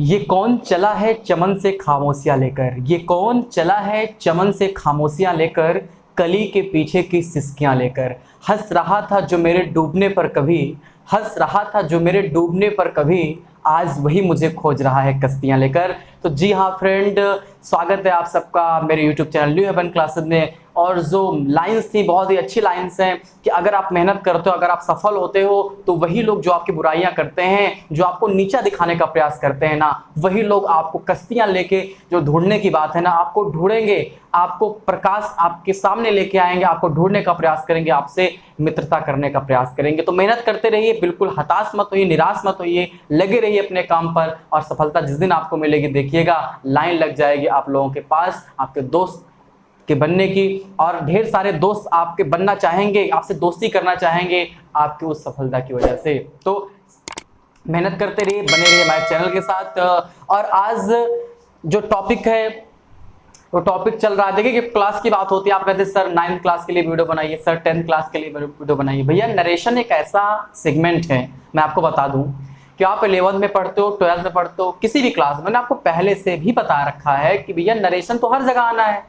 ये कौन चला है चमन से खामोशियां लेकर, ये कौन चला है चमन से खामोशियां लेकर, कली के पीछे की सिसकियां लेकर। हंस रहा था जो मेरे डूबने पर कभी, हंस रहा था जो मेरे डूबने पर कभी, आज वही मुझे खोज रहा है कश्तियां लेकर। तो जी हाँ फ्रेंड, स्वागत है आप सबका मेरे YouTube channel New Haven classes में। और जो लाइंस थी बहुत ही अच्छी लाइंस हैं कि अगर आप मेहनत करते हो, अगर आप सफल होते हो, तो वही लोग जो आपकी बुराइयां करते हैं, जो आपको नीचा दिखाने का प्रयास करते हैं ना, वही लोग आपको कश्तियां लेके जो ढूंढने की बात है ना, आपको ढूंढेंगे, आपको प्रकाश आपके सामने लेके आएंगे, आपको ढूंढने का प्रयास करेंगे, आपसे मित्रता करने का प्रयास करेंगे। तो मेहनत करते रहिए, बिल्कुल हताश मत होइए, निराश मत होइए, लगे रहिए अपने काम पर और सफलता जिस दिन आपको मिलेगी देखिएगा लाइन लग जाएगी आप लोगों के पास आपके दोस्त के बनने की। और ढेर सारे दोस्त आपके बनना चाहेंगे, आपसे दोस्ती करना चाहेंगे आपकी उस सफलता की वजह से। तो मेहनत करते रहिए, बने रहिए हमारे चैनल के साथ। और आज जो टॉपिक है वो टॉपिक चल रहा है, देखिए कि क्लास की बात होती है, आप कहते हैं सर 9th क्लास के लिए वीडियो बनाइए, सर 10th क्लास के लिए वीडियो बनाइए। भैया नरेशन एक ऐसा सेगमेंट है, मैं आपको बता दूं कि आप 11th में पढ़ते हो, 12th में पढ़ते हो, किसी भी क्लास में, मैंने आपको पहले से भी बता रखा है कि भैया नरेशन तो हर जगह आना है,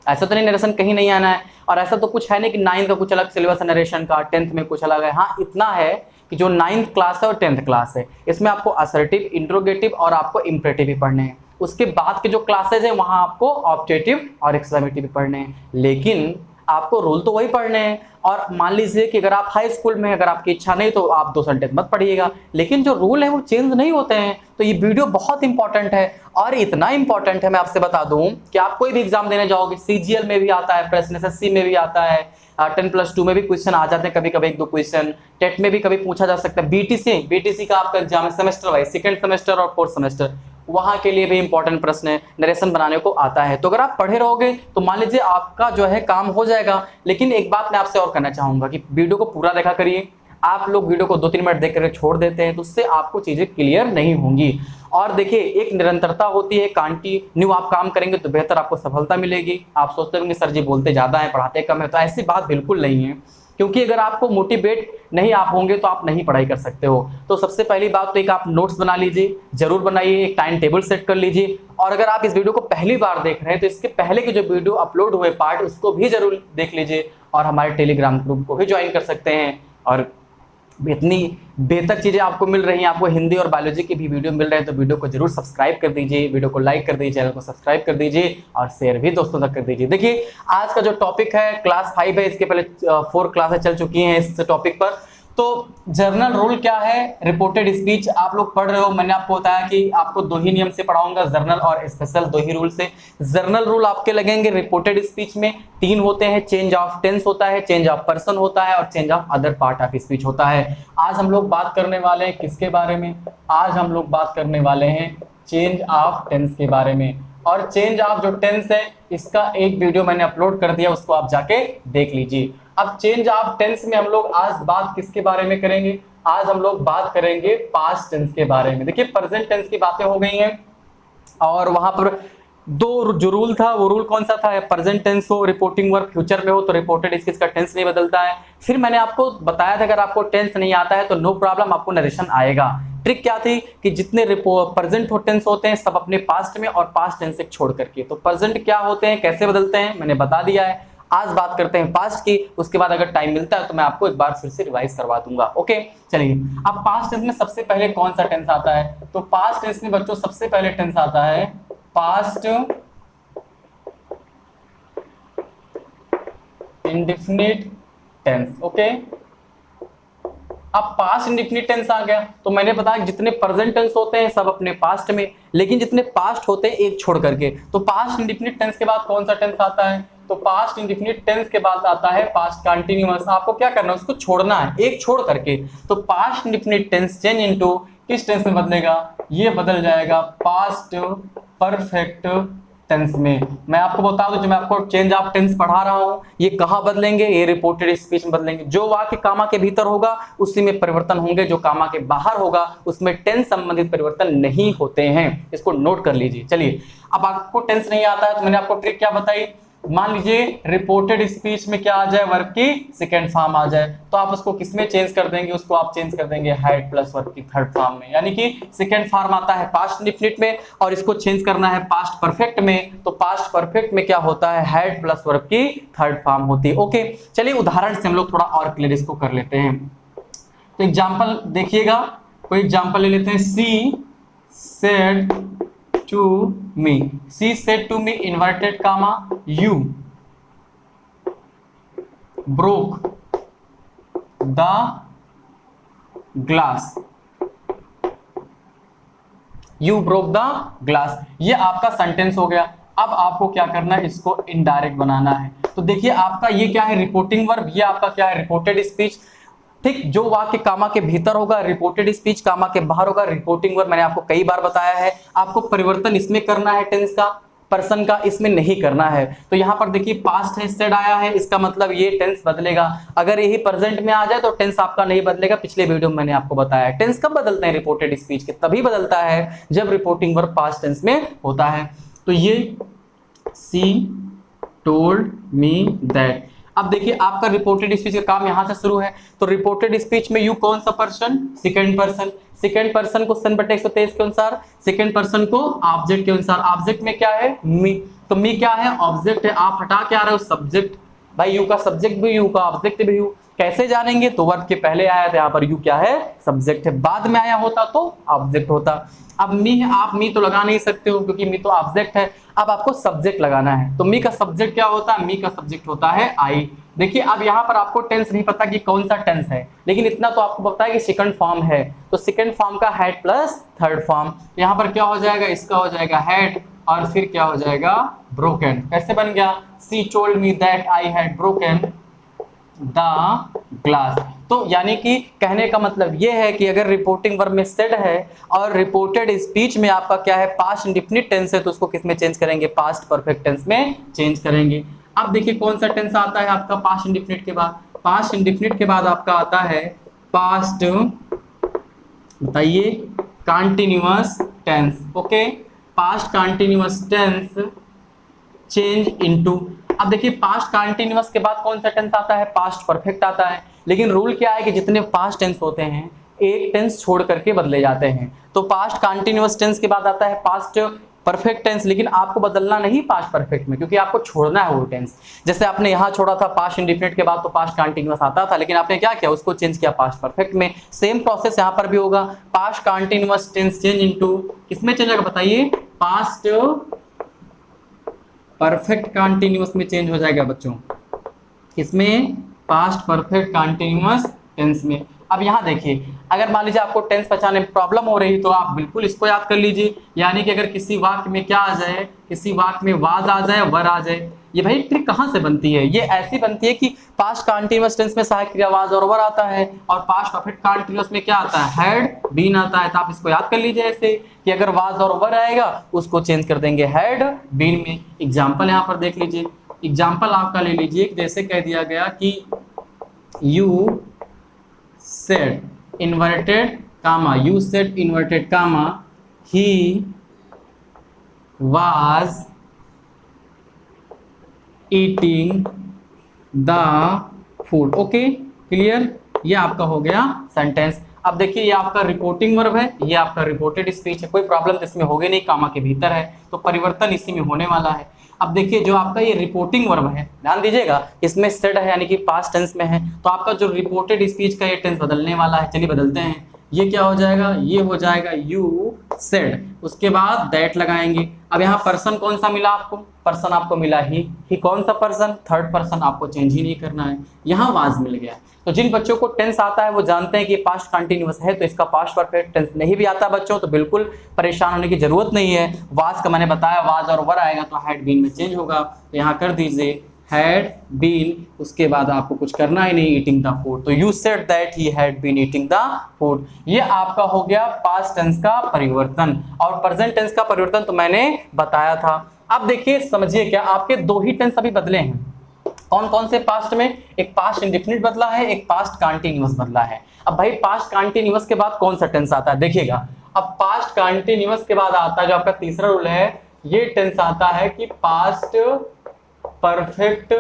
ऐसा तो नहीं नरेशन कहीं नहीं आना है। और ऐसा तो कुछ है नहीं कि 9th का कुछ अलग सिलेबस है नरेशन का, 10th में कुछ अलग है। हाँ इतना है कि जो 9th क्लास है और 10th क्लास है, इसमें आपको असर्टिव, इंट्रोगेटिव और आपको इम्परेटिव भी पढ़ने हैं। उसके बाद के जो क्लासेज हैं वहाँ आपको ऑब्जेक्टिव और एक्सक्लेमेटिव भी पढ़ने हैं, लेकिन आपको रूल तो वही पढ़ने हैं। और मान लीजिए कि अगर आप हाई स्कूल में, अगर आपकी इच्छा नहीं तो आप 2 सेंटेंस मत पढ़िएगा, लेकिन जो रूल है वो चेंज नहीं होते हैं। तो ये वीडियो बहुत इंपॉर्टेंट है, और इतना इंपॉर्टेंट है मैं आपसे बता दूं कि आप कोई भी एग्जाम देने जाओगे, CGL में भी आता है प्रश्न, SSC में भी आता है, 10+2 में भी क्वेश्चन आ जाते हैं कभी कभी 1-2 क्वेश्चन, टेट में भी कभी पूछा जा सकता है। BTC का आपका एग्जाम है सेमेस्टर वाइज, 2nd सेमेस्टर और 4th सेमेस्टर, वहां के लिए भी इंपॉर्टेंट प्रश्न है, नरेशन बनाने को आता है। तो अगर आप पढ़े रहोगे तो मान लीजिए आपका जो है काम हो जाएगा। लेकिन एक बात मैं आपसे और कहना चाहूंगा कि वीडियो को पूरा देखा करिए। आप लोग वीडियो को 2-3 मिनट देख कर छोड़ देते हैं, तो उससे आपको चीजें क्लियर नहीं होंगी। और देखिए एक निरंतरता होती है, कंटिन्यू आप काम करेंगे तो बेहतर आपको सफलता मिलेगी। आप सोचते होंगे सर जी बोलते ज्यादा है पढ़ाते कम है, तो ऐसी बात बिल्कुल नहीं है, क्योंकि अगर आपको मोटिवेट नहीं आप होंगे तो आप नहीं पढ़ाई कर सकते हो। तो सबसे पहली बात तो एक आप नोट्स बना लीजिए, जरूर बनाइए, एक टाइम टेबल सेट कर लीजिए। और अगर आप इस वीडियो को पहली बार देख रहे हैं तो इसके पहले के जो वीडियो अपलोड हुए पार्ट, उसको भी जरूर देख लीजिए, और हमारे टेलीग्राम ग्रुप को भी ज्वाइन कर सकते हैं। और इतनी बेहतर चीजें आपको मिल रही हैं, आपको हिंदी और बायोलॉजी की भी वीडियो मिल रहे हैं, तो वीडियो को जरूर सब्सक्राइब कर दीजिए, वीडियो को लाइक कर दीजिए, चैनल को सब्सक्राइब कर दीजिए और शेयर भी दोस्तों तक कर दीजिए। देखिए आज का जो टॉपिक है क्लास 5 है, इसके पहले 4 क्लासें चल चुकी हैं इस टॉपिक पर। तो जर्नल रूल क्या है, रिपोर्टेड स्पीच आप लोग पढ़ रहे हो, मैंने आपको बताया कि आपको 2 ही नियम से पढ़ाऊंगा, जर्नल और स्पेशल, 2 ही रूल से। जर्नल रूल आपके लगेंगे रिपोर्टेड स्पीच में 3 होते हैं, चेंज ऑफ टेंस होता है, चेंज ऑफ पर्सन होता है और change of other part of speech होता है। आज हम लोग बात करने वाले हैं किसके बारे में, आज हम लोग बात करने वाले हैं चेंज ऑफ टेंस के बारे में। और चेंज ऑफ जो टेंस है इसका एक वीडियो मैंने अपलोड कर दिया, उसको आप जाके देख लीजिए। अब चेंज ऑफ टेंस में हम लोग आज बात किसके बारे में करेंगे, आज हम लोग बात करेंगे पास्ट टेंस के बारे में। देखिए प्रेजेंट टेंस की बातें हो गई हैं, और वहां पर 2 जो रूल था, वो रूल कौन सा था, प्रेजेंट टेंस हो, रिपोर्टिंग वर्ब फ्यूचर में हो तो रिपोर्टेड स्पीच का टेंस नहीं बदलता है। फिर मैंने आपको बताया था अगर आपको टेंस नहीं आता है तो नो प्रॉब्लम, आपको नरेशन आएगा। ट्रिक क्या थी कि जितने प्रेजेंट टेंस होते हैं सब अपने पास्ट में और पास्ट टेंस से छोड़ करके, तो प्रेजेंट क्या होते हैं, कैसे बदलते हैं, मैंने बता दिया है। आज बात करते हैं पास्ट की, उसके बाद अगर टाइम मिलता है तो मैं आपको एक बार फिर से रिवाइज करवा दूंगा। ओके चलिए, अब पास्ट टेंस में सबसे पहले कौन सा टेंस आता है, तो पास्ट टेंस में बच्चों सबसे पहले टेंस आता है पास्ट इंडेफिनिट टेंस। ओके, अब पास्ट इंडेफिनिट टेंस आ गया, तो मैंने बताया जितने प्रेजेंट टेंस होते हैं सब अपने पास्ट में, लेकिन जितने पास्ट होते हैं एक छोड़ करके। तो पास्ट इंडेफिनिट टेंस के बाद कौन सा टेंस आता है, तो पास्ट इंडेफिनिट टेंस के बाद आता है पास्ट कंटीन्यूअस। आपको क्या करना है, उसको छोड़ना है, एक छोड़ करके। तो past indefinite tense change into किस टेंस में बदलेगा, ये बदल जाएगा पास्ट परफेक्ट टेंस में। मैं आपको बता दूं जो मैं आपको चेंज ऑफ टेंस पढ़ा रहा हूं, ये कहां बदलेंगे, ये रिपोर्टेड स्पीच में बदलेंगे। जो वाक्य कामा के भीतर होगा उसी में परिवर्तन होंगे, जो कामा के बाहर होगा उसमें टेंस संबंधित परिवर्तन नहीं होते हैं, इसको नोट कर लीजिए। चलिए, अब आपको टेंस नहीं आता है तो मैंने आपको ट्रिक क्या बताई मान लीजिए रिपोर्टेड स्पीच में क्या आ जाए, वर्ब की सेकंड फॉर्म आ जाए, तो आप उसको किस में चेंज कर देंगे, उसको आप चेंज कर देंगे हैड प्लस वर्ब की थर्ड फॉर्म में, यानी कि सेकंड फॉर्म आता है पास्ट इंडेफिनिट में और इसको चेंज करना है पास्ट परफेक्ट में, तो पास्ट परफेक्ट में क्या होता है, हैड प्लस वर्ब की थर्ड फॉर्म होती है। ओके, चलिए उदाहरण से हम लोग थोड़ा और क्लियर इसको कर लेते हैं। तो एग्जाम्पल देखिएगा, कोई एग्जाम्पल ले लेते हैं। She said to me, she said to me inverted comma you broke the glass, you broke the glass, ये आपका सेंटेंस हो गया। अब आपको क्या करना है, इसको इनडायरेक्ट बनाना है। तो देखिए आपका ये क्या है, रिपोर्टिंग वर्ब, ये आपका क्या है, रिपोर्टेड स्पीच। ठीक, जो वाक्य कामा के भीतर होगा रिपोर्टेड स्पीच, कामा के बाहर होगा रिपोर्टिंग वर्ब। मैंने आपको कई बार बताया है, आपको परिवर्तन इसमें करना है टेंस का, पर्सन का इसमें नहीं करना है। तो यहां पर देखिए पास्ट है, सेड आया है, इसका मतलब ये टेंस बदलेगा। अगर यही प्रेजेंट में आ जाए तो टेंस आपका नहीं बदलेगा। पिछले वीडियो में मैंने आपको बताया टेंस कब बदलते हैं रिपोर्टेड स्पीच के, तभी बदलता है जब रिपोर्टिंग वर्ब पास्ट टेंस में होता है। तो ये सी टोल्ड मी दैट। अब देखिए आपका रिपोर्टेड स्पीच का काम यहां से शुरू है। तो रिपोर्टेड स्पीच में यू कौन सा person, second person, second person को सन बटे 123 के अनुसार, सेकंड पर्सन को ऑब्जेक्ट के अनुसार। ऑब्जेक्ट में क्या है, मी, तो मी क्या है, ऑब्जेक्ट है। आप हटा के आ रहे हो सब्जेक्ट, भाई यू का सब्जेक्ट भी यू का ऑब्जेक्ट भी यू, कैसे जानेंगे, तो वर्ब के पहले आया था, यहाँ पर यू क्या है, सब्जेक्ट है, बाद में आया होता तो ऑब्जेक्ट होता। अब मी है, आप मी तो लगा नहीं सकते हो क्योंकि मी तो ऑब्जेक्ट है। अब आपको सब्जेक्ट लगाना है, तो मी का सब्जेक्ट क्या होता है, मी का सब्जेक्ट होता है आई। देखिए अब यहाँ पर आपको टेंस नहीं पता कि कौन सा टेंस है, लेकिन इतना तो आपको पता है कि सेकंड फॉर्म है, तो सेकंड फॉर्म का हैड प्लस थर्ड फॉर्म। यहाँ पर क्या हो जाएगा, इसका हो जाएगा हैड और फिर क्या हो जाएगा, ब्रोकन। कैसे बन गया, सी told me that I had broken the glass. तो यानी कि कहने का मतलब यह है कि अगर रिपोर्टिंग वर्ब में सेड है और रिपोर्टेड स्पीच में आपका क्या है, पास्ट इंडेफिनिट टेंस है, तो उसको किस में चेंज करेंगे, पास्ट परफेक्ट टेंस में चेंज करेंगे। अब देखिए कौन सा टेंस आता है आपका पास्ट इंडेफिनिट के बाद, पास्ट इंडेफिनिट के बाद आपका आता है पास्ट, बताइए, continuous tense. Okay, past continuous tense change into. अब देखिए पास्ट कंटीन्यूअस के बाद कौन सा टेंस आता है, पास्ट परफेक्ट आता है। लेकिन रूल क्या है कि जितने पास्ट टेंस होते हैं एक टेंस छोड़ करके बदले जाते हैं। तो पास्ट कंटीन्यूअस टेंस के बाद आता है पास्ट परफेक्ट टेंस, लेकिन आपको बदलना नहीं पास्ट परफेक्ट में, क्योंकि आपको छोड़ना है वो टेंस। जैसे आपने यहाँ छोड़ा था पास्ट इंडेफिनिट के बाद तो पास्ट कंटीन्यूअस आता था, लेकिन आपने क्या किया, उसको चेंज किया पास्ट परफेक्ट में। सेम प्रोसेस यहाँ पर भी होगा, past continuous tense change into, किसमें चेंज होगा बताइए, पास्ट परफेक्ट कंटीन्यूअस में चेंज हो जाएगा बच्चों, इसमें पास्ट परफेक्ट कंटीन्यूअस टेंस में। अब यहाँ देखिए अगर मान लीजिए आपको टेंस पहचानने में प्रॉब्लम हो रही तो आप बिल्कुल इसको याद कर लीजिए, यानी कि अगर किसी वाक्य में क्या आ जाए, किसी वाक्य में वाज आ जाए, वर आ जाए, ये भाई ट्रिक कहाँ से बनती है, ये ऐसी बनती है कि पास्ट कंटीन्यूअस टेंस में सहायक क्रिया वाज और वर आता है और पास्ट परफेक्ट कंटीन्यूअस में क्या आता है, हैड बीन आता है। तो आप इसको याद कर लीजिए ऐसे कि अगर वाज और वर आएगा उसको चेंज कर देंगे हैड बीन में। एग्जाम्पल यहाँ पर देख लीजिए, एग्जाम्पल आपका ले लीजिए, जैसे कह दिया गया कि you said inverted comma, you said inverted comma he was eating the food. Okay clear, ये आपका हो गया सेंटेंस। अब देखिए ये आपका रिपोर्टिंग वर्ब है, ये आपका रिपोर्टेड स्पीच है, कोई प्रॉब्लम इसमें होगी नहीं, कामा के भीतर है तो परिवर्तन इसी में होने वाला है। अब देखिए जो आपका ये रिपोर्टिंग वर्ब है, ध्यान दीजिएगा, इसमें सेड है यानी कि पास्ट टेंस में है, तो आपका जो रिपोर्टेड स्पीच का ये टेंस बदलने वाला है। चलिए बदलते हैं, ये क्या हो जाएगा, ये हो जाएगा यू सेड, उसके बाद दैट लगाएंगे। अब यहाँ पर्सन कौन सा मिला आपको, पर्सन आपको मिला ही कौन सा पर्सन, थर्ड पर्सन, आपको चेंज ही नहीं करना है, यहाँ वाज मिल गया। तो जिन बच्चों को टेंस आता है वो जानते हैं कि पास्ट कंटीन्यूअस है तो इसका पास्ट परफेक्ट टेंस नहीं भी आता बच्चों तो बिल्कुल परेशान होने की जरूरत नहीं है। वाज का मैंने बताया, वाज और वर आएगा तो हैड बीन में चेंज होगा, तो यहाँ कर दीजिए हैड बीन, उसके बाद आपको कुछ करना ही नहीं, ईटिंग द फूड, तो you said that he had been eating the food. ये आपका हो गया पास्ट टेंस का परिवर्तन, और प्रेजेंट टेंस का परिवर्तन तो मैंने बताया था। अब देखिए समझिए क्या, आपके दो ही टेंस अभी बदले हैं, कौन कौन से पास्ट में, एक पास्ट इंडेफिनिट बदला है, एक पास्ट कंटीन्यूअस बदला है। अब भाई पास्ट कंटीन्यूअस के बाद कौन सा टेंस आता है, देखिएगा अब पास्ट कंटीन्यूअस के बाद आता है जो आपका तीसरा रूल है, ये टेंस आता है कि पास्ट परफेक्ट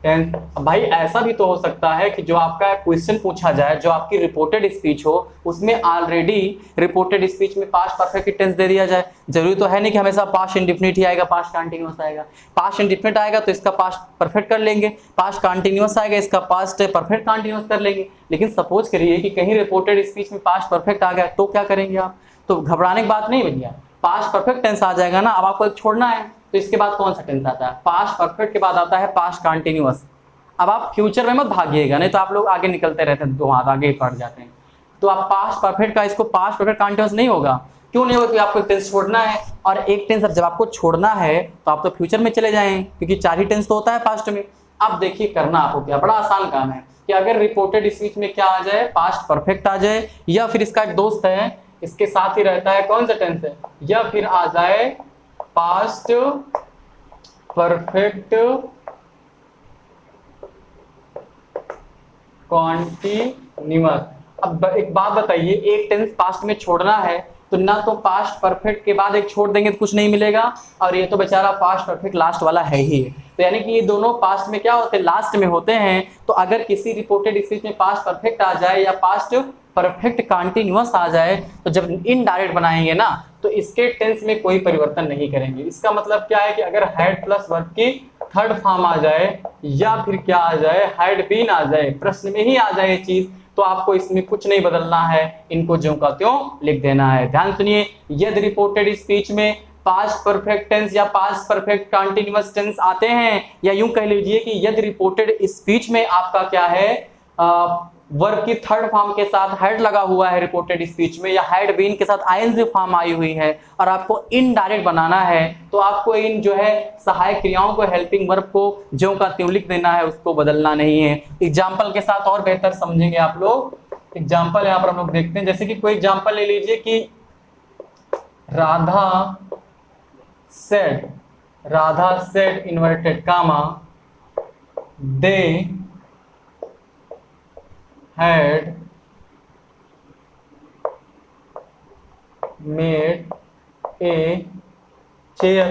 टेंस। भाई ऐसा भी तो हो सकता है कि जो आपका क्वेश्चन पूछा जाए, जो आपकी रिपोर्टेड स्पीच हो, उसमें ऑलरेडी रिपोर्टेड स्पीच में पास्ट परफेक्ट टेंस दे दिया जाए। जरूरी तो है नहीं कि हमेशा पास्ट इंडेफिनिट ही आएगा, पास्ट कंटिन्यूअस आएगा। पास्ट इंडेफिनिट आएगा तो इसका पास्ट परफेक्ट कर लेंगे, पास्ट कंटिन्यूअस आएगा इसका पास्ट परफेक्ट कंटिन्यूअस कर लेंगे। लेकिन सपोज करिए कि कहीं रिपोर्टेड स्पीच में पास्ट परफेक्ट आ गया तो क्या करेंगे आप? तो घबराने की बात नहीं भैया, पास्ट परफेक्ट टेंस आ जाएगा ना। अब आपको एक छोड़ना है तो इसके बाद कौन सा टेंस आता है? पास्ट परफेक्ट के बाद आता है पास्ट कंटिन्यूअस। अब आप फ्यूचर में मत भागिएगा, नहीं तो आप लोग आगे निकलते रहते हैं, 2 हाथ आगे ही पड़ जाते हैं। तो आप पास्ट परफेक्ट का इसको पास्ट परफेक्ट कंटिन्यूअस नहीं होगा। क्यों नहीं होगा? क्योंकि आपको एक टेंस छोड़ना है, और एक टेंस जब आपको छोड़ना है तो आप तो फ्यूचर में चले जाएं, क्योंकि 4 ही टेंस तो होता है पास्ट में। अब देखिए करना आपको क्या, बड़ा आसान काम है कि अगर रिपोर्टेड स्पीच में क्या आ जाए, पास्ट परफेक्ट आ जाए, या फिर इसका एक दोस्त है इसके साथ ही रहता है, कौन सा टेंस है, या फिर आ जाए पास्ट परफेक्ट कॉन्टिन्यूअस। अब एक बात बताइए, एक टेंस पास्ट में छोड़ना है तो ना तो पास्ट परफेक्ट के बाद एक छोड़ देंगे तो कुछ नहीं मिलेगा, और ये तो बेचारा पास्ट परफेक्ट लास्ट वाला है ही। तो यानी कि ये दोनों पास्ट में क्या होते हैं, लास्ट में होते हैं। तो अगर किसी रिपोर्टेड स्पीच में पास्ट परफेक्ट आ जाए या पास्ट परफेक्ट कंटिन्यूअस आ जाए, तो जब इनडायरेक्ट बनाएंगे ना तो इसके टेंस में कोई परिवर्तन नहीं करेंगे। इसका मतलब क्या है कि अगर हैड प्लस वर्ब की थर्ड फॉर्म आ जाए, या फिर क्या आ जाए, हैड बीन आ जाए, प्रश्न में ही आ जाए ये चीज, तो आपको इसमें कुछ नहीं बदलना है, इनको ज्यों का त्यों लिख देना है। ध्यान सुनिए, यदि रिपोर्टेड स्पीच में पास्ट परफेक्ट टेंस या पास्ट परफेक्ट कंटिन्यूअस टेंस आते हैं, या यूं कह लीजिए कि यदि रिपोर्टेड स्पीच में आपका क्या है, वर्ब की थर्ड फॉर्म के साथ हैड लगा हुआ है रिपोर्टेड स्पीच में, या हैड बीन के साथ आईएनजी फॉर्म आई हुई है, और आपको इनडायरेक्ट बनाना है, तो आपको इन जो है सहायक क्रियाओं को, हेल्पिंग वर्ब को ज्यों का त्यों लिख देना है, उसको बदलना नहीं है। एग्जाम्पल के साथ और बेहतर समझेंगे आप लोग। एग्जाम्पल यहाँ पर हम लोग देखते हैं, जैसे कि कोई एग्जाम्पल ले लीजिए कि Radha said inverted comma they had made a chair।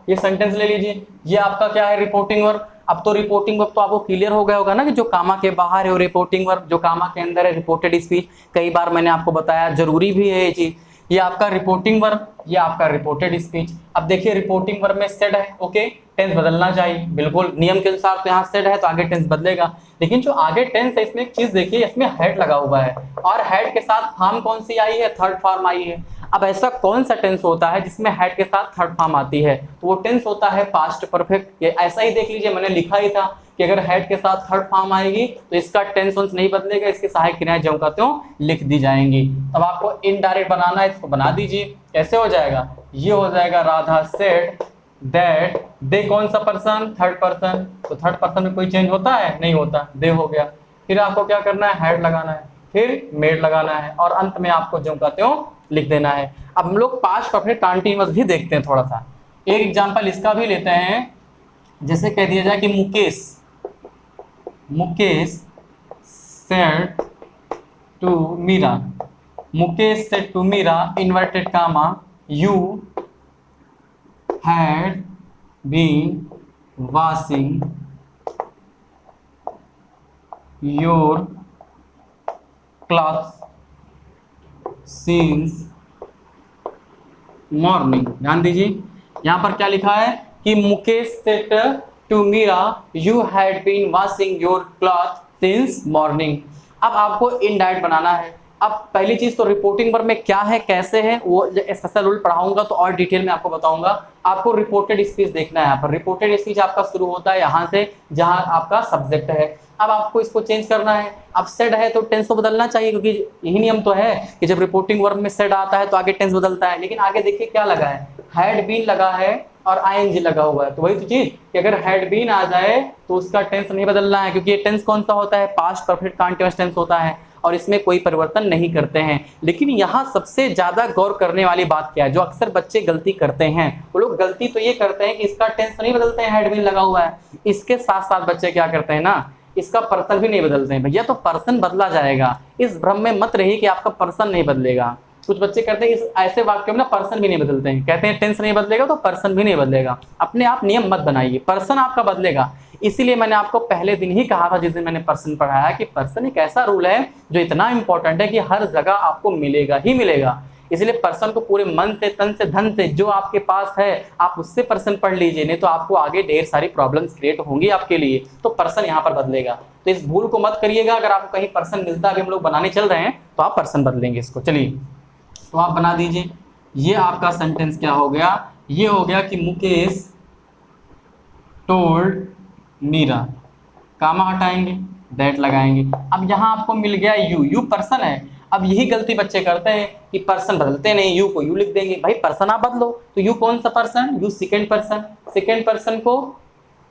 ये सेंटेंस ले लीजिए, ये आपका क्या है, रिपोर्टिंग वर्ब। अब तो रिपोर्टिंग वर्ब तो आपको क्लियर हो गया होगा ना कि जो कामा के बाहर है वो रिपोर्टिंग वर्ब, जो कामा के अंदर है रिपोर्टेड स्पीच। कई बार मैंने आपको बताया, जरूरी भी है ये चीज। ये आपका रिपोर्टिंग वर्ब, ये आपका रिपोर्टेड स्पीच। अब देखिए रिपोर्टिंग वर्ब में सेड है, ओके, टेंस बदलना चाहिए, बिल्कुल नियम के अनुसार। तो यहाँ सेड है तो आगे टेंस बदलेगा, लेकिन जो आगे टेंस है इसमें एक चीज देखिए, इसमें हेड लगा हुआ है, और हेड के साथ फॉर्म कौन सी आई है, थर्ड फॉर्म आई है। अब ऐसा कौन सा टेंस होता है जिसमें हेड के साथ थर्ड फॉर्म आती है? तो वो टेंस होता है पास्ट परफेक्ट। ये ऐसा ही देख लीजिए, मैंने लिखा ही था कि अगर हेड के साथ थर्ड फॉर्म आएगी तो इसका टेंस नहीं बदलेगा, इसके सहायक क्रियाएं ज्यों का त्यों लिख दी जाएंगी। अब आपको इनडायरेक्ट बनाना है, इसको बना दीजिए। कैसे हो जाएगा? ये हो जाएगा राधा सेड दैट, दे कौन सा पर्सन, थर्ड पर्सन। तो थर्ड पर्सन में कोई चेंज होता है? नहीं होता, दे हो गया। फिर आपको क्या करना है, हेड लगाना है, फिर मेड लगाना है, और अंत में आपको ज्यों का त्यों लिख देना है। अब हम लोग पास्ट परफेक्ट कंटीन्यूअस भी देखते हैं थोड़ा सा। एक एग्जांपल इसका भी लेते हैं, जैसे कह दिया जाए कि Mukesh said to Meera, Mukesh said to Meera inverted comma you had been washing your clothes since morning. ध्यान दीजिए, यहां पर क्या लिखा है कि Mukesh said to Meera you had been washing your cloth since morning. अब आपको इनडायरेक्ट बनाना है। अब पहली चीज तो रिपोर्टिंग वर्ब में क्या है, कैसे है, वो स्पेशल रूल पढ़ाऊंगा तो और डिटेल में आपको बताऊंगा। आपको रिपोर्टेड स्पीच देखना है। यहाँ पर रिपोर्टेड स्पीच आपका शुरू होता है यहाँ से जहां आपका सब्जेक्ट है। अब आपको इसको चेंज करना है। अब सेड है तो टेंस तो बदलना चाहिए, क्योंकि यही नियम तो है कि जब रिपोर्टिंग वर्ब में सेड आता है तो आगे टेंस बदलता है। लेकिन आगे देखिए क्या लगा है, हैड बीन लगा है और आईएनजी लगा हुआ है। तो वही तो चीज कि अगर हैड बीन आ जाए तो उसका टेंस नहीं बदलना है, क्योंकि ये टेंस कौन सा होता है, पास्ट परफेक्ट कंटीन्यूअस टेंस होता है, और इसमें कोई परिवर्तन नहीं करते हैं। लेकिन यहाँ सबसे ज्यादा गौर करने वाली बात क्या है, जो अक्सर बच्चे गलती करते हैं, वो लोग गलती तो ये करते हैं कि इसका टेंस नहीं बदलते हैं, हैड बीन लगा हुआ है। इसके साथ साथ बच्चे क्या करते हैं ना, इसका पर्सन भी नहीं बदलते हैं। भैया तो पर्सन बदला जाएगा, इस भ्रम में मत रहिए कि आपका पर्सन नहीं बदलेगा। कुछ बच्चे करते हैं इस ऐसे वाक्यों में ना पर्सन भी नहीं बदलते हैं, कहते हैं टेंस नहीं बदलेगा तो पर्सन भी नहीं बदलेगा। अपने आप नियम मत बनाइए, पर्सन आपका बदलेगा। इसीलिए मैंने आपको पहले दिन ही कहा था जिस दिन मैंने पर्सन पढ़ाया कि पर्सन एक ऐसा रूल है जो इतना इंपॉर्टेंट है कि हर जगह आपको मिलेगा ही मिलेगा। इसलिए पर्सन को पूरे मन से, तन से, धन से जो आपके पास है आप उससे पर्सन पढ़ लीजिए, नहीं तो आपको आगे ढेर सारी प्रॉब्लम्स क्रिएट होंगी आपके लिए। तो पर्सन यहाँ पर बदलेगा, तो इस भूल को मत करिएगा। अगर आपको कहीं पर्सन मिलता है, अभी हम लोग बनाने चल रहे हैं तो आप पर्सन बदलेंगे इसको। चलिए तो आप बना दीजिए। ये आपका सेंटेंस क्या हो गया, ये हो गया कि मुकेश टोल्ड मीरा, कामा हटाएंगे, दैट लगाएंगे। अब यहाँ आपको मिल गया यू, यू पर्सन है। अब यही गलती बच्चे करते हैं कि पर्सन बदलते नहीं, यू को यू लिख देंगे। भाई पर्सन आप बदलो, तो यू कौन सा person, you second person. Second person को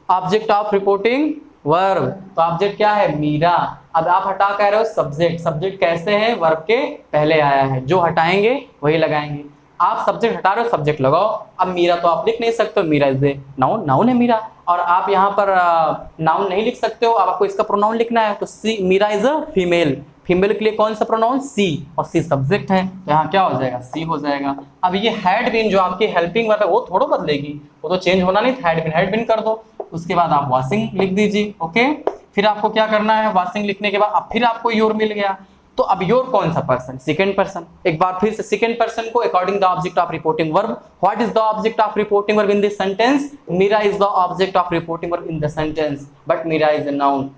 ऑब्जेक्ट ऑफ रिपोर्टिंग वर्ब, तो ऑब्जेक्ट क्या है, मीरा। अब आप हटा कह रहे हो सब्जेक्ट, सब्जेक्ट कैसे है, वर्ब के पहले आया है, जो हटाएंगे वही लगाएंगे। आप सब्जेक्ट हटा रहे हो, सब्जेक्ट लगाओ। अब मीरा तो आप लिख नहीं सकते हो, Meera is a noun, noun है मीरा। और आप यहाँ पर नाउन नहीं लिख सकते हो, अब आपको इसका प्रोनाउन लिखना है, तो see, Meera is a female. Female के लिए कौन सा प्रोनाउन, सी, और सी सब्जेक्ट है, तो यहाँ क्या हो जाएगा, सी हो जाएगा। अब ये हैड बीन जो आपकी हेल्पिंग वर्ब है वो थोड़ा बदलेगी, वो तो चेंज होना नहीं, हैड बीन कर दो। उसके बाद आप वॉशिंग लिख दीजिए, ओके। फिर आपको क्या करना है, वॉशिंग लिखने के बाद अब फिर आपको योर मिल गया, तो अब योर कौन सा पर्सन, सेकंड पर्सन। एक बार फिर से सेकंड पर्सन को according the object of reporting verb, what is the object of reporting verb in this sentence, Meera is the object of reporting verb in the sentence, but Meera is a noun.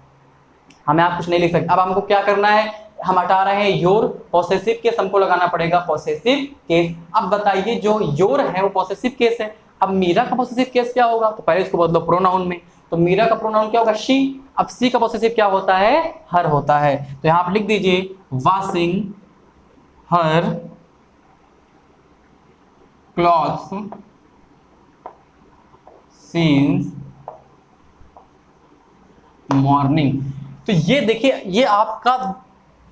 हमें आप कुछ नहीं लिख सकते। अब हमको क्या करना है, हम हटा रहे हैं योर, पॉसेसिव केस हमको लगाना पड़ेगा, पॉसेसिव केस। अब बताइए जो योर है वो पॉसेसिव केस है, अब मीरा का पॉसेसिव केस क्या होगा, तो पहले इसको बदलो प्रोनाउन में, तो मीरा का प्रोनाउन क्या होगा, शी। अब सी का पॉसेसिव क्या होता है, हर होता है, तो यहां आप लिख दीजिए वॉशिंग हर क्लॉथ्स सिंस मॉर्निंग। तो ये देखिए, ये आपका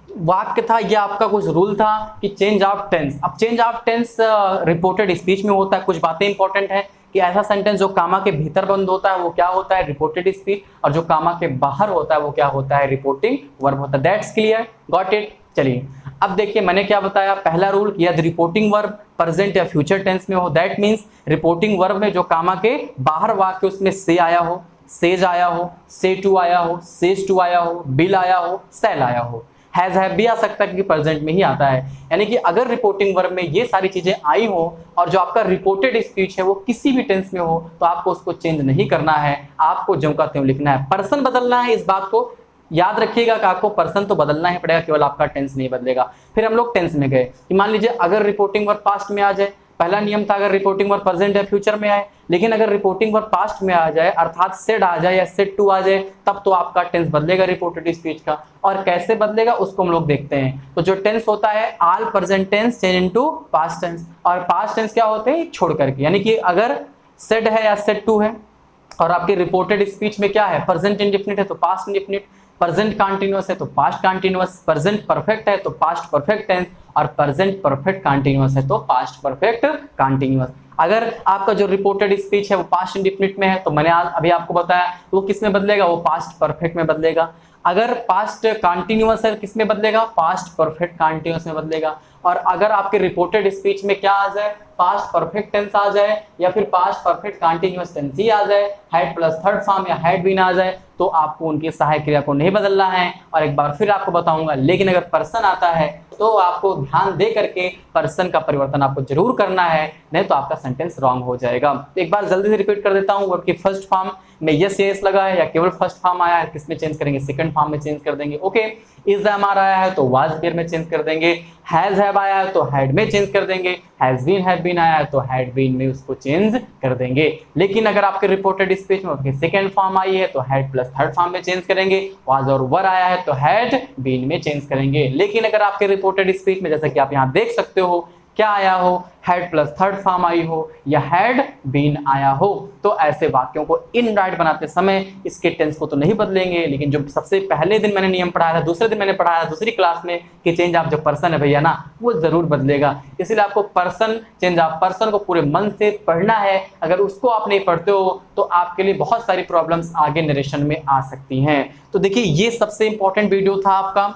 वाक्य था, ये आपका कुछ रूल था कि चेंज ऑफ टेंस। अब change of tense reported speech में होता है। कुछ बातें इंपॉर्टेंट है कि ऐसा सेंटेंस जो कामा के भीतर बंद होता है वो क्या होता है, रिपोर्टेड स्पीच, और जो कामा के बाहर होता है वो क्या होता है, रिपोर्टिंग वर्ब होता है। That's clear, got it. चलिए अब देखिए मैंने क्या बताया, पहला रूल कि यदि रिपोर्टिंग वर्ब प्रेजेंट या फ्यूचर टेंस में हो, दैट मीन्स रिपोर्टिंग वर्ब में जो कामा के बाहर वाक्य उसमें से आया हो, सेज आया हो, से टू आया हो, सेज टू आया हो, बिल आया हो, सेल आया हो, हैज हैव भी आ सकता है क्योंकि प्रेजेंट में ही आता है। यानी कि अगर रिपोर्टिंग वर्ब में ये सारी चीजें आई हो और जो आपका रिपोर्टेड स्पीच है वो किसी भी टेंस में हो तो आपको उसको चेंज नहीं करना है, आपको ज्यों का त्यों लिखना है। पर्सन बदलना है, इस बात को याद रखिएगा कि आपको पर्सन तो बदलना ही पड़ेगा, केवल आपका टेंस नहीं बदलेगा। फिर हम लोग टेंस में गए कि मान लीजिए अगर रिपोर्टिंग वर्ब पास्ट में आ जाए, पहला नियम था अगर रिपोर्टिंग वर्ब प्रेजेंट या फ्यूचर में आए, लेकिन अगर रिपोर्टिंग वर्ब पास्ट में आ जाए अर्थात सेड आ जाए या सेड टू आ जाए तब तो आपका टेंस बदलेगा रिपोर्टेड स्पीच का। और कैसे बदलेगा उसको हम लोग देखते हैं। तो जो टेंस होता है all present tense change into past tense, और पास्ट टेंस क्या होते हैं, छोड़ करके। यानी कि अगर सेड है या सेड टू है और आपकी रिपोर्टेड स्पीच में क्या है, प्रेजेंट इंडेफिनिट है तो पास्ट इंडेफिनिट, प्रेजेंट कंटीन्यूअस है तो पास्ट कंटीन्यूअस, प्रेजेंट परफेक्ट है तो पास्ट परफेक्ट टेंस, और प्रेजेंट परफेक्ट कंटीन्यूअस है तो पास्ट परफेक्ट कंटीन्यूअस। अगर आपका जो रिपोर्टेड स्पीच है वो पास्ट इंडेफिनिट में है तो मैंने अभी आपको बताया वो किस में बदलेगा, वो पास्ट परफेक्ट में बदलेगा। अगर पास्ट कंटीन्यूअस है किस में बदलेगा, पास्ट परफेक्ट कंटीन्यूअस में बदलेगा। और अगर आपके रिपोर्टेड स्पीच में क्या आ जाए, पास्ट परफेक्ट टेंस आ जाए या फिर पास्ट परफेक्ट कंटीन्यूअस टेंस ही आ जाए, हैड प्लस थर्ड फॉर्म या हैड बीन आ जाए, तो आपको उनकी सहायक क्रिया को नहीं बदलना है। और एक बार फिर आपको बताऊंगा, लेकिन अगर पर्सन आता है तो आपको ध्यान दे करके पर्सन का परिवर्तन आपको जरूर करना है, नहीं तो आपका सेंटेंस रॉन्ग हो जाएगा। एक बार जल्दी से रिपीट कर देता हूँ, वर्ब की फर्स्ट फॉर्म में यस यस लगा है या केवल फर्स्ट फॉर्म आया है, किस में चेंज करेंगे, सेकंड फॉर्म में चेंज कर देंगे। ओके, इज एम आया है तो वाज देयर में चेंज कर देंगे, हैज हैव आया है तो हैड में चेंज कर देंगे, हैज बीन हैव बीन आया है तो हैड बीन में उसको चेंज कर देंगे। लेकिन अगर आपके रिपोर्टेड स्पीच में सेकंड फॉर्म आई है तो हैड प्लस थर्ड फॉर्म में चेंज करेंगे, वाज और वर आया है तो हैड बीन में चेंज करेंगे। लेकिन अगर आपके रिपोर्टेड स्पीच में जैसा कि आप यहाँ देख सकते हो क्या आया हो, had plus third form I हो या हैड बीन आया हो, तो ऐसे वाक्यों को इनराइट बनाते समय इसके टेंस को तो नहीं बदलेंगे, लेकिन जो सबसे पहले दिन मैंने नियम पढ़ाया था, दूसरे दिन मैंने पढ़ाया था दूसरी क्लास में कि चेंज ऑफ जो पर्सन है भैया ना वो जरूर बदलेगा। इसलिए आपको पर्सन, चेंज ऑफ पर्सन को पूरे मन से पढ़ना है। अगर उसको आप नहीं पढ़ते हो तो आपके लिए बहुत सारी प्रॉब्लम्स आगे नरेशन में आ सकती हैं। तो देखिए ये सबसे इंपॉर्टेंट वीडियो था आपका,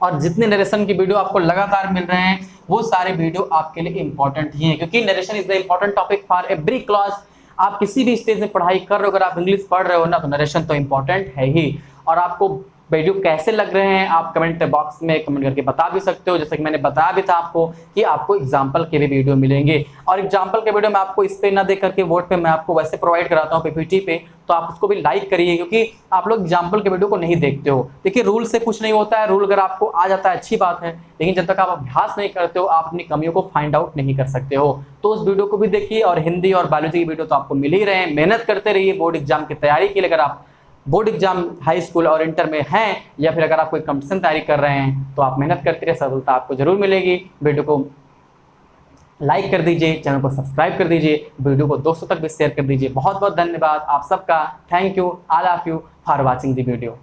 और जितने नरेशन की वीडियो आपको लगातार मिल रहे हैं वो सारे वीडियो आपके लिए इंपॉर्टेंट ही हैं, क्योंकि narration is the important topic for every class. आप किसी भी स्टेज में पढ़ाई कर रहे हो, अगर आप इंग्लिश पढ़ रहे हो ना, तो नरेशन तो इंपॉर्टेंट है ही। और आपको वीडियो कैसे लग रहे हैं आप कमेंट बॉक्स में कमेंट करके बता भी सकते हो। जैसे कि मैंने बताया भी था आपको कि आपको एग्जाम्पल के भी वीडियो मिलेंगे, और एग्जाम्पल के वीडियो मैं आपको इस पे ना देख करके बोर्ड पे मैं आपको वैसे प्रोवाइड कराता हूँ पीपीटी पे, तो आप उसको भी लाइक करिए, क्योंकि आप लोग एग्जाम्पल के वीडियो को नहीं देखते हो। देखिए रूल से कुछ नहीं होता है, रूल अगर आपको आ जाता है अच्छी बात है, लेकिन जब तक आप अभ्यास नहीं करते हो आप अपनी कमियों को फाइंड आउट नहीं कर सकते हो। तो उस वीडियो को भी देखिए, और हिंदी और बायोलॉजी की वीडियो तो आपको मिल ही रहे हैं। मेहनत करते रहिए बोर्ड एग्जाम की तैयारी के लिए। अगर आप बोर्ड एग्जाम हाई स्कूल और इंटर में हैं, या फिर अगर आप कोई कंपटीशन तैयारी कर रहे हैं, तो आप मेहनत करते रहिए, सफलता आपको जरूर मिलेगी। वीडियो को लाइक कर दीजिए, चैनल को सब्सक्राइब कर दीजिए, वीडियो को दोस्तों तक भी शेयर कर दीजिए। बहुत बहुत धन्यवाद आप सबका। Thank you, all of you for watching the video.